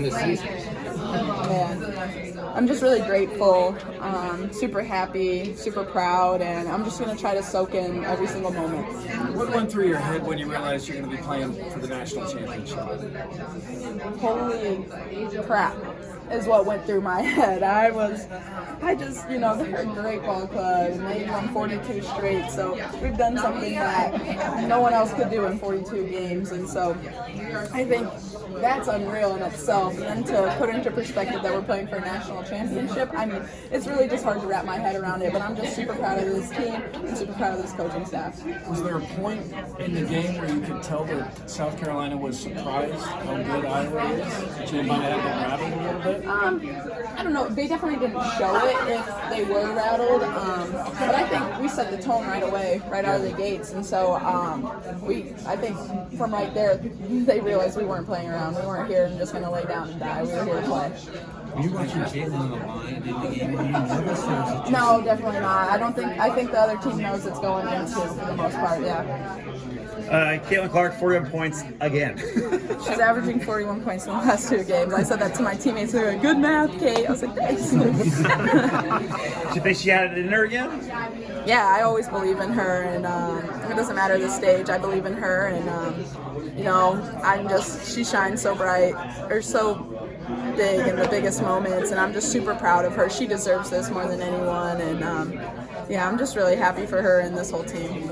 Man, I'm just really grateful, super happy, super proud, and I'm just going to try to soak in every single moment. What went through your head when you realized you're going to be playing for the national championship? Holy crap is what went through my head. They're a great ball club, and they won 42 straight, so we've done something that no one else could do in 42 games, and so I think that's unreal in itself. And then to put into perspective that we're playing for a national championship, I mean, it's really just hard to wrap my head around it, but I'm just super proud of this team and super proud of this coaching staff. Was there a point in the game where you could tell that South Carolina was surprised how good Iowa is? That you might have been rattled a little bit? I don't know. They definitely didn't show it if they were rattled, but I think we set the tone right away, right out of the gates, and so I think from right there, they realized we weren't playing around. We weren't here and just going to lay down and die. We were here to play. Were you watching Caitlin on the line in the game? Were you nervous? No, definitely not. I think the other team knows it's going into for the most part, yeah. Caitlin Clark, 41 points again. She's averaging 41 points in the last 2 games. I said that to my teammates. They were like, good math, Kate. I was like, thanks. Do you think she had it in her again? Yeah, I always believe in her, and it doesn't matter the stage. I believe in her, and she shines so bright, or so big in the biggest moments, and I'm just super proud of her. She deserves this more than anyone, and I'm just really happy for her and this whole team.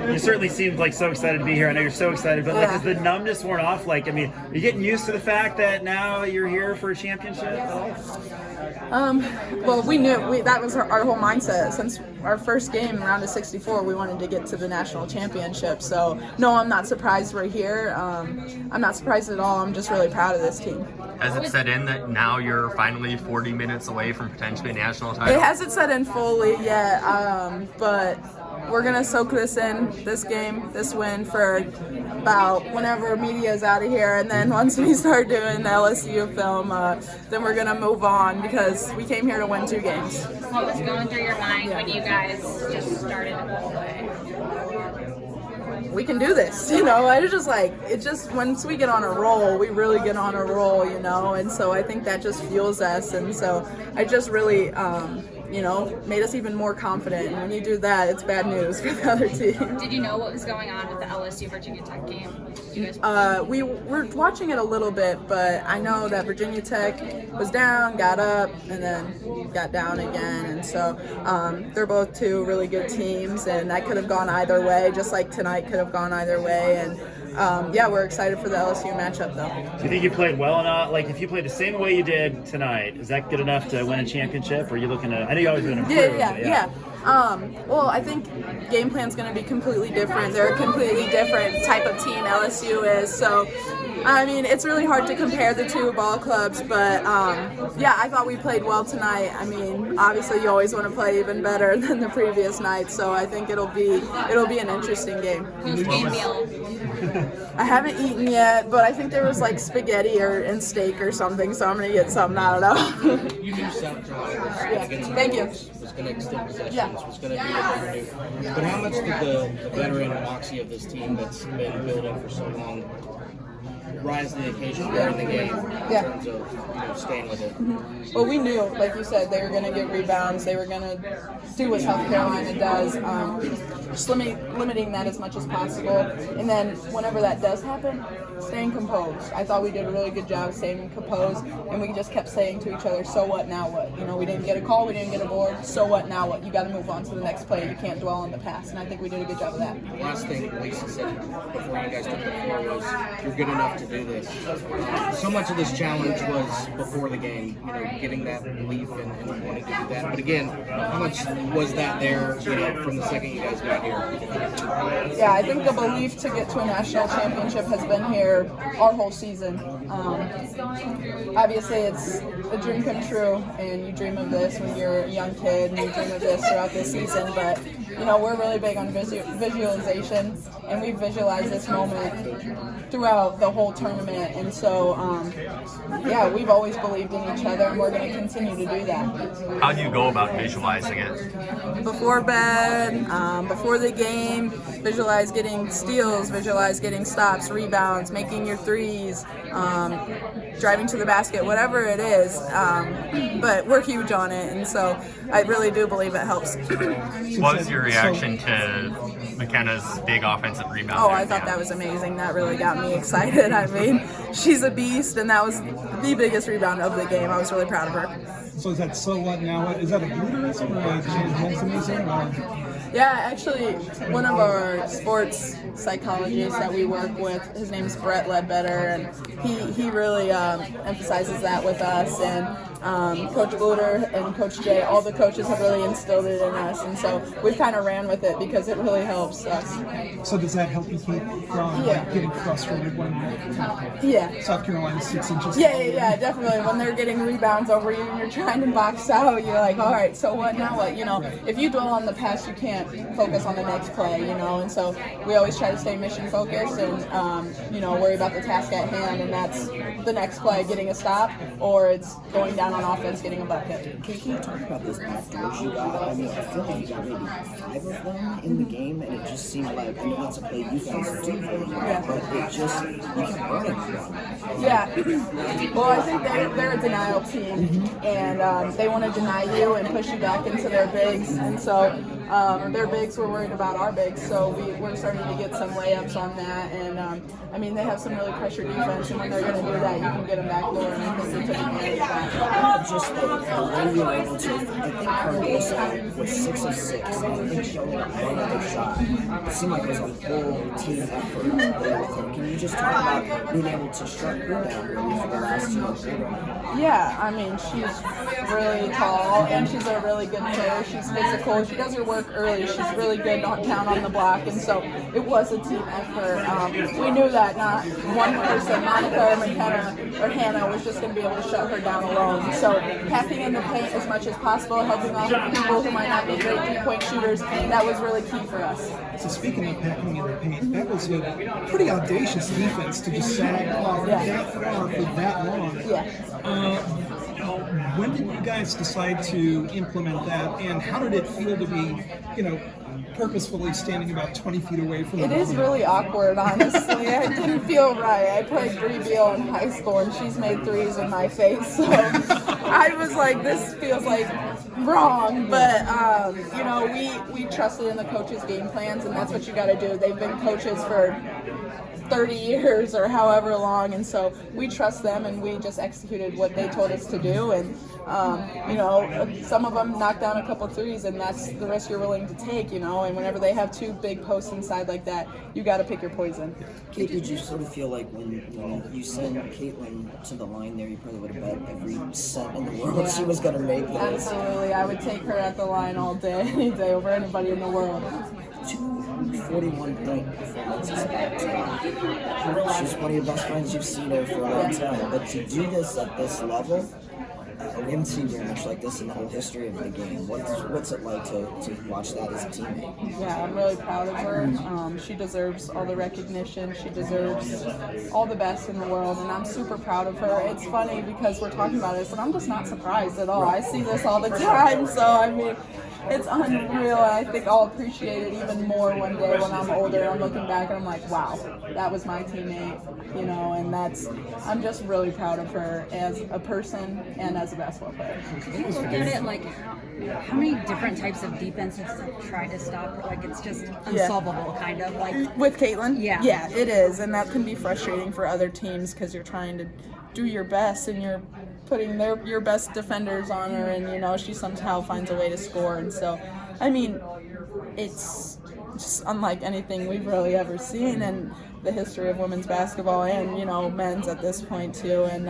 You certainly seemed like so excited to be here. I know you're so excited, but has the numbness worn off? Are you getting used to the fact that now you're here for a championship? Well, we knew that was our whole mindset since our first game, round of 64. We wanted to get to the national championship. So no, I'm not surprised we're here. I'm not surprised at all. I'm just really proud of this team. Has it set in that now you're finally 40 minutes away from potentially a national title? It hasn't set in fully yet, but we're going to soak this in, this game, this win, for about whenever media is out of here. And then once we start doing the LSU film, then we're going to move on because we came here to win 2 games. What was going through your mind when you guys just started to pull away? We can do this, once we get on a roll, we really get on a roll, and so I think that just fuels us, and so I just really, made us even more confident, and when you do that, it's bad news for the other team. Did you know what was going on with the LSU Virginia Tech game? We were watching it a little bit, but I know that Virginia Tech was down, got up, and then got down again, and so they're both 2 really good teams, and that could have gone either way, just like tonight could have gone either way, and we're excited for the LSU matchup, though. Do you think you played well enough? If you played the same way you did tonight, is that good enough to win a championship? Or are you looking to? I know you always going to improve. Yeah. Well, I think game plan's going to be completely different. They're a completely different type of team, LSU is. So, it's really hard to compare the 2 ball clubs, but I thought we played well tonight. Obviously you always want to play even better than the previous night, so I think it'll be an interesting game. Who's game meal? I haven't eaten yet, but I think there was spaghetti and steak or something, so I'm gonna get something. I don't know. You knew South Carolina Thank you. was going to extend possessions, was going to be what you knew. But how much did the veteran moxie of this team that's been building for so long rise to the occasion during the game in terms of staying with it? Well, we knew, like you said, they were going to get rebounds. They were going to do what South Carolina does, just limiting that as much as possible. And then whenever that does happen, staying composed. I thought we did a really good job staying composed, and we just kept saying to each other, so what, now what? We didn't get a call, we didn't get a board, so what, now what? You got to move on to the next play. You can't dwell on the past, and I think we did a good job of that. The last thing Lisa said before you guys took the floor was, you're good enough to do this. So much of this challenge was before the game, getting that belief and wanting to do that. But again, how much was that there, from the second you guys got here? Yeah, I think the belief to get to a national championship has been here our whole season. Obviously, it's a dream come true, and you dream of this when you're a young kid, and you dream of this throughout this season. But we're really big on visualization, and we visualized this moment throughout the whole tournament. And so, yeah, we've always believed in each other, and we're going to continue to do that. How do you go about visualizing it? Before bed, before the game, visualize getting steals, visualize getting stops, rebounds, making your threes, driving to the basket, whatever it is. But we're huge on it, and so I really do believe it helps. What was your reaction to McKenna's big offensive rebound? Oh, I thought that was amazing. That really got me excited. I mean, she's a beast, and that was the biggest rebound of the game. I was really proud of her. So is that so what now? Is that a glutanism or a Jansenism? Yeah, actually, one of our sports psychologists that we work with, his name's Brett Ledbetter, and he really emphasizes that with us. And Coach Gluter and Coach Jay, all the coaches have really instilled it in us, and so we've kind of ran with it because it really helps us. So does that help you keep from getting frustrated when South Carolina's 6 inches? Yeah, definitely. When they're getting rebounds over you and you're trying to box out, you're like, all right, so what now? What? If you dwell on the past, you can't focus on the next play, and so we always try to stay mission focused and, worry about the task at hand, and that's the next play, getting a stop, or it's going down on offense, getting a bucket. Can you talk about those backdoors you got? I mean, I feel like you got maybe 5 of them in the game, and it just seemed like, I know that's a play you guys do very well, but it just, you kept running one. Yeah. Well, I think they're a denial team, and they want to deny you and push you back into their bigs, and so their bigs were worried about our bigs, so we're starting to get some layups on that, and they have some really pressure defense, and when they're going to do that, you can get them backdoor, and I think we took advantage of that. Just the way you were able to, I think Cardoso was 6 of 6, and I think she only got one other shot. It seemed like it was a whole team effort there with her. Can you just talk about being able to shut her down really for the last 2 months? Yeah, she's really tall, and she's a really good player. She's physical. She does her work early. She's really good down on the block, and so it was a team effort. We knew that not one person, Monica or McKenna or Hannah, was just going to be able to shut her down alone. So packing in the paint as much as possible, helping off people who might not be great 3-point shooters, that was really key for us. So speaking of packing in the paint, that was a pretty audacious defense to just sag off that far for that long. When did you guys decide to implement that, and how did it feel to be, purposefully standing about 20 feet away from the It is really awkward, honestly. It didn't feel right. I played Bree Beal in high school, and she's made threes in my face, so I was like, this feels like wrong, but we trusted in the coaches' game plans, and that's what you got to do. They've been coaches for 30 years or however long, and so we trust them, and we just executed what they told us to do, and some of them knocked down a couple threes, and that's the risk you're willing to take, and whenever they have 2 big posts inside like that, you got to pick your poison. Kate, did you sort of feel like when you sent Caitlin to the line there, you probably would have bet every cent in the world she was going to make those? Absolutely. I would take her at the line all day, any day, over anybody in the world. 2 41-point performances back to back. She's one of your best friends. You've seen her for a long time, but to do this at this level, we haven't seen very much like this in the whole history of the game. What's it like to watch that as a teammate? Yeah, I'm really proud of her. She deserves all the recognition. She deserves all the best in the world, and I'm super proud of her. It's funny because we're talking about this, and I'm just not surprised at all. I see this all the time, so it's unreal, and I think I'll appreciate it even more one day when I'm older. I'm looking back and I'm like, wow, that was my teammate, and I'm just really proud of her as a person and as a basketball player. Look at it like how many different types of defenses to try to stop her? Like it's just unsolvable, kind of like with Caitlin. Yeah, it is, and that can be frustrating for other teams because you're trying to do your best and you're putting your best defenders on her, and she somehow finds a way to score, and so it's just unlike anything we've really ever seen in the history of women's basketball and men's at this point too, and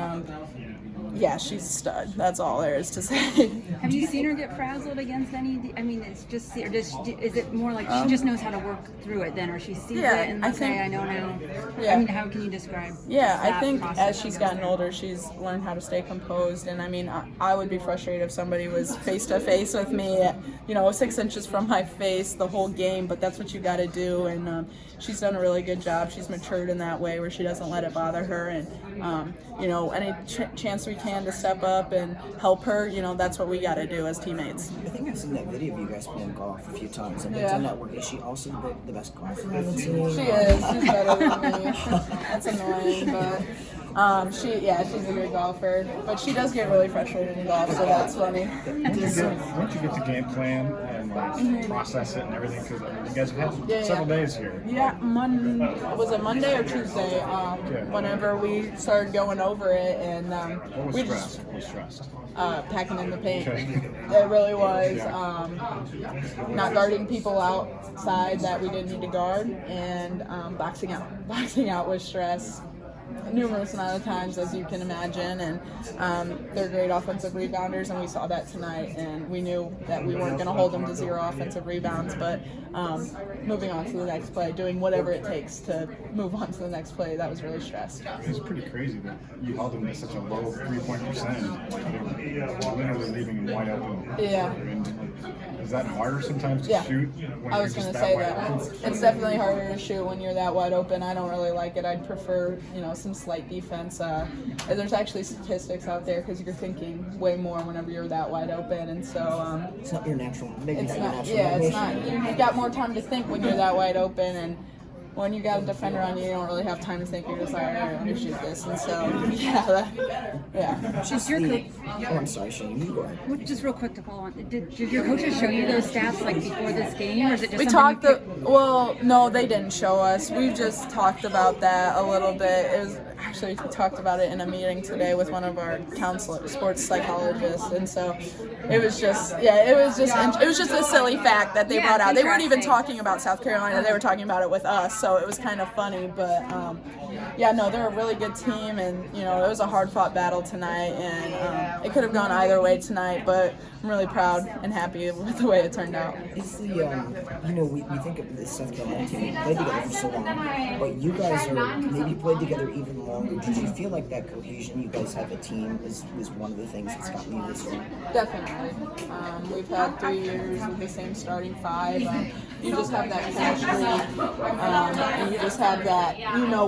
Yeah, she's a stud. That's all there is to say. Have you seen her get frazzled against any? I mean, it's just, or is it more like she just knows how to work through it then, or she sees Yeah, it and I let's say, think- I know now. Yeah. I mean, how can you describe? Yeah, I that think process, as she's I guess? gotten older, she's learned how to stay composed. And I mean, I would be frustrated if somebody was face to face with me, 6 inches from my face the whole game. But that's what you got to do. And she's done a really good job. She's matured in that way where she doesn't let it bother her. And any chance we can to step up and help her, that's what we got to do as teammates. I think I've seen that video of you guys playing golf a few times. And Yeah. it's on network. Is she also the best golfer on the team? She is. She's better than me. That's annoying, but she's a good golfer. But she does get really frustrated in golf, so that's funny. Once you get the game plan and process it and everything, because you guys have had several days here. Yeah, was it Monday or Tuesday? Whenever we started going over it, and What was we stressed? What was stressed? packing in the paint. Okay. It really was. Not guarding people outside that we didn't need to guard, and boxing out. Boxing out was stress numerous amount of times, as you can imagine, and they're great offensive rebounders, and we saw that tonight, and we knew that we weren't going to hold them to 0 offensive rebounds, but moving on to the next play, doing whatever it takes to move on to the next play, that was really stressed. It's pretty crazy that you held them to such a low 3-point percentage. Like they're literally leaving them wide open. Yeah. I mean, is that harder sometimes to Yeah. shoot when I you're was just going to that say wide that. open? It's definitely harder to shoot when you're that wide open. I don't really like it. I'd prefer, some slight defense. There's actually statistics out there because you're thinking way more whenever you're that wide open, and so It's not your natural. Maybe it's not your not. natural. Yeah, it's motivation. not. You've got more time to think when you're that wide open, and when you got a defender on you, you don't really have time to think. You're just like, all right, let me shoot this, and so yeah. Just your coach, Oh, I'm sorry, Shane. You go ahead. just real quick to follow on. Did your coaches show you those stats like before this game, or is it just We something talked. No, they didn't show us. We just talked about that a little bit. It was actually we talked about it in a meeting today with one of our sports psychologists, and so it was just a silly fact that they brought out. They weren't even talking about South Carolina. They were talking about it with us, so it was kind of funny. But they're a really good team, and it was a hard-fought battle tonight, and it could have gone either way tonight. But I'm really proud and happy with the way it turned out. Is the we think of the South Carolina team, we played together for so long, but you guys are maybe played together even longer. Did you feel like that cohesion you guys have a team was one of the things that's gotten you this year? Definitely. We've had 3 years with the same starting five. You just have that chemistry, and you just have that,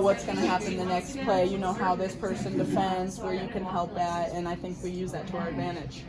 what's going to happen the next play, how this person defends, where you can help at, and I think we use that to our advantage.